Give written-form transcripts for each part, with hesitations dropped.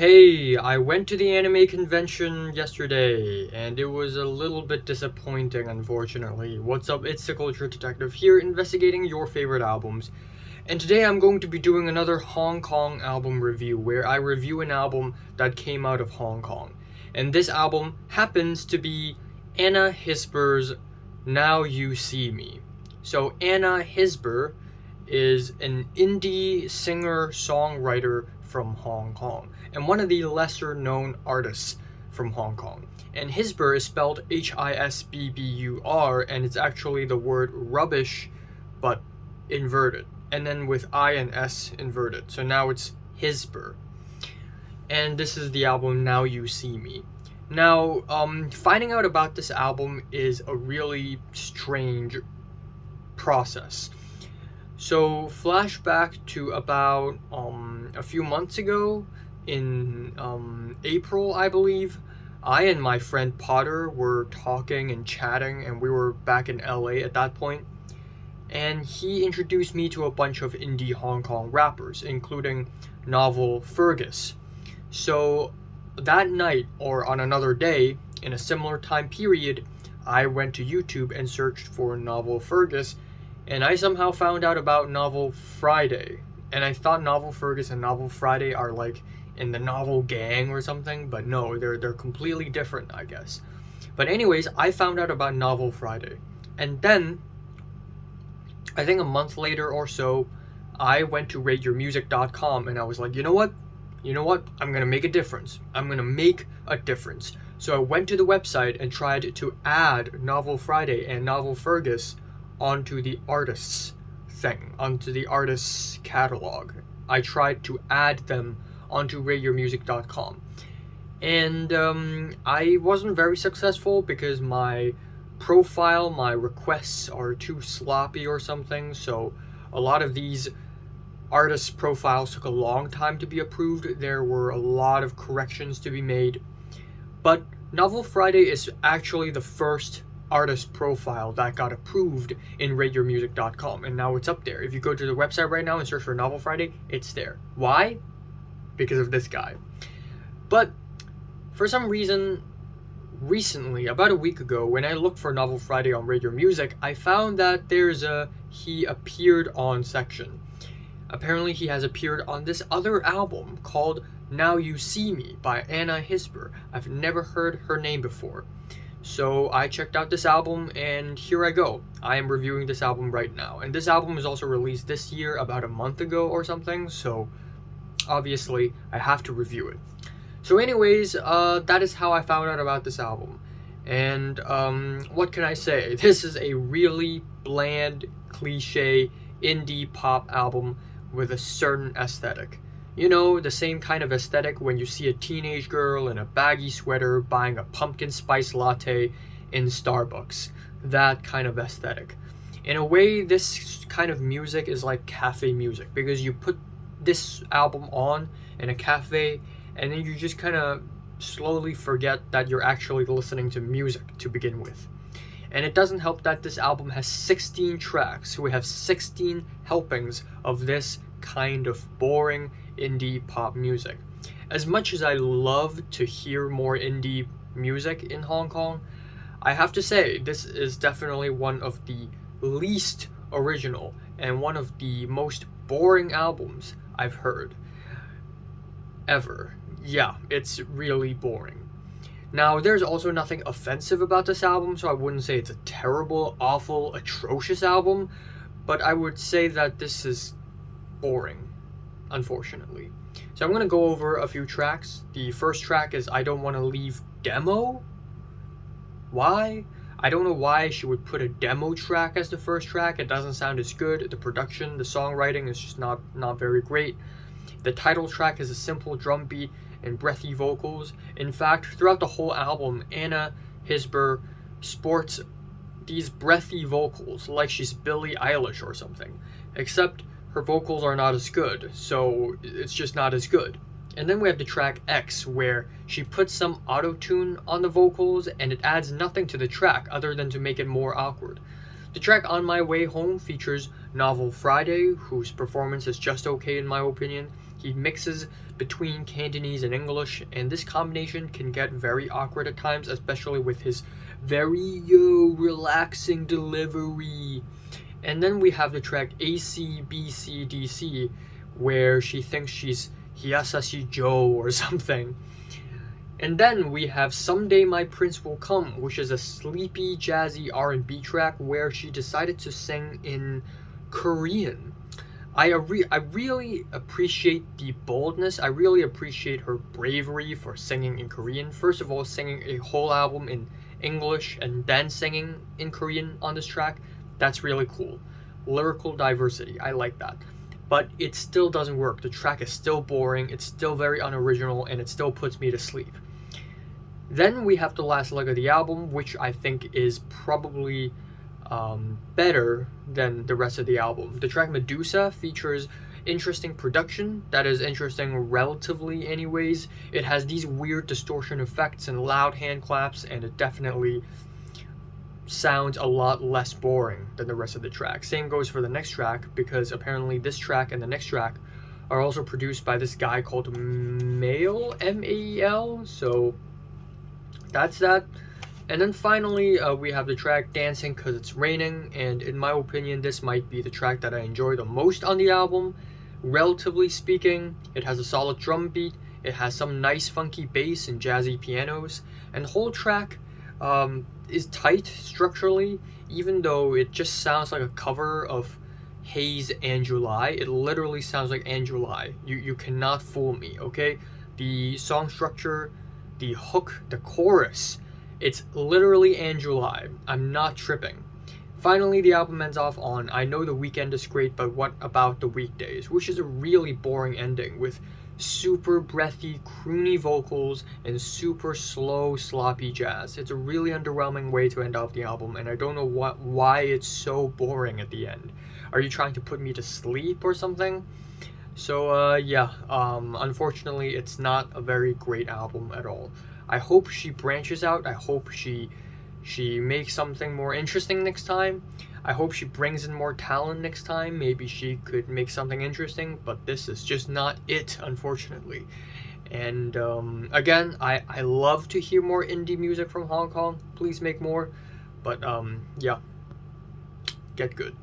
Hey, I went to the anime convention yesterday, and it was a little bit disappointing, unfortunately. What's up, it's the Culture Detective here, investigating your favorite albums. And today I'm going to be doing another Hong Kong album review, where I review an album that came out of Hong Kong. And this album happens to be Anna hisbbuR's Now You See Me. So Anna hisbbuR is an indie singer-songwriter from Hong Kong, and one of the lesser known artists from Hong Kong. And hisbbuR is spelled hisbbuR, and it's actually the word rubbish, but inverted, and then with I and S inverted. So now it's hisbbuR. And this is the album Now You See Me. Now, finding out about this album is a really strange process. So, flashback to about a few months ago, in April, I believe, I and my friend Potter were talking and chatting, and we were back in LA at that point. And he introduced me to a bunch of indie Hong Kong rappers, including Novel Fergus. So, that night, or on another day, in a similar time period, I went to YouTube and searched for Novel Fergus, and I somehow found out about Novel Friday. And I thought Novel Fergus and Novel Friday are like in the novel gang or something, but no, they're completely different, I guess. But anyways, I found out about Novel Friday. And then, I think a month later or so, I went to rateyourmusic.com and I was like, you know what? I'm gonna make a difference. I'm gonna make a difference. So I went to the website and tried to add Novel Friday and Novel Fergus onto the artists thing, onto the artists catalog. I tried to add them onto rateyourmusic.com, and I wasn't very successful because my profile, my requests are too sloppy or something. So a lot of these artists' profiles took a long time to be approved. There were a lot of corrections to be made, but Novel Friday is actually the first artist profile that got approved in rateyourmusic.com, and now it's up there. If you go to the website right now and search for Novel Friday, it's there. Why? Because of this guy. But for some reason, recently, about a week ago, when I looked for Novel Friday on Rate Your Music, I found that there's a he appeared on section. Apparently he has appeared on this other album called Now You See Me by Anna hisbbuR. I've never heard her name before. So I checked out this album, and here I go. I am reviewing this album right now. And this album was also released this year, about a month ago or something, so obviously I have to review it. So anyways, that is how I found out about this album. And what can I say? This is a really bland, cliche, indie pop album with a certain aesthetic. You know, the same kind of aesthetic when you see a teenage girl in a baggy sweater buying a pumpkin spice latte in Starbucks. That kind of aesthetic. In a way, this kind of music is like cafe music, because you put this album on in a cafe and then you just kind of slowly forget that you're actually listening to music to begin with. And it doesn't help that this album has 16 tracks, so we have 16 helpings of this kind of boring indie pop music. As much as I love to hear more indie music in Hong Kong, I have to say this is definitely one of the least original and one of the most boring albums I've heard ever. Yeah, it's really boring. Now, there's also nothing offensive about this album, so I wouldn't say it's a terrible, awful, atrocious album, but I would say that this is boring, unfortunately. So I'm going to go over a few tracks. The first track is I Don't Want to Leave Demo. Why? I don't know why she would put a demo track as the first track. It doesn't sound as good. The production, the songwriting is just not very great. The title track is a simple drum beat and breathy vocals. In fact, throughout the whole album, Anna hisbbuR sports these breathy vocals like she's Billie Eilish or something, except her vocals are not as good, so it's just not as good. And then we have the track X, where she puts some auto-tune on the vocals, and it adds nothing to the track other than to make it more awkward. The track On My Way Home features Novel Friday, whose performance is just okay in my opinion. He mixes between Cantonese and English, and this combination can get very awkward at times, especially with his very relaxing delivery. And then we have the track ACBCDC, where she thinks she's Hiyasashi Joe or something. And then we have Someday My Prince Will Come, which is a sleepy, jazzy R&B track where she decided to sing in Korean. I really appreciate the boldness. I really appreciate her bravery for singing in Korean. First of all, singing a whole album in English and then singing in Korean on this track, that's really cool. Lyrical diversity, I like that. But it still doesn't work. The track is still boring, it's still very unoriginal, and it still puts me to sleep. Then we have the last leg of the album, which I think is probably better than the rest of the album. The track Medusa features interesting production that is interesting relatively anyways. It has these weird distortion effects and loud hand claps, and it definitely sounds a lot less boring than the rest of the track. Same goes for the next track, because apparently this track and the next track are also produced by this guy called Mael, M-A-E-L, so that's that. And then finally, we have the track Dancing Cause It's Raining, and in my opinion, this might be the track that I enjoy the most on the album. Relatively speaking, it has a solid drum beat, it has some nice funky bass and jazzy pianos, and the whole track is tight structurally, even though it just sounds like a cover of Haze and July. It literally sounds like And July. You cannot fool me, okay? The song structure, the hook, the chorus, it's literally And July. I'm not tripping. Finally, the album ends off on I Know the Weekend is Great, but what about the Weekdays? Which is a really boring ending with super breathy, croony vocals and super slow, sloppy jazz. It's a really underwhelming way to end off the album, and I don't know why it's so boring at the end. Are you trying to put me to sleep or something? So unfortunately, it's not a very great album at all. I hope she branches out. I hope she makes something more interesting next time. I hope she brings in more talent next time. Maybe she could make something interesting, but this is just not it, unfortunately. And again, I love to hear more indie music from Hong Kong. Please make more. But get good.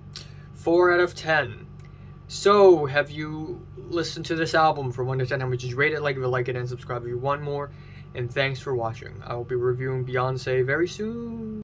4 out of 10. So, have you listened to this album from 1 to 10? How much is rate it, like if you like it, and subscribe if you want more. And thanks for watching. I will be reviewing Beyonce very soon.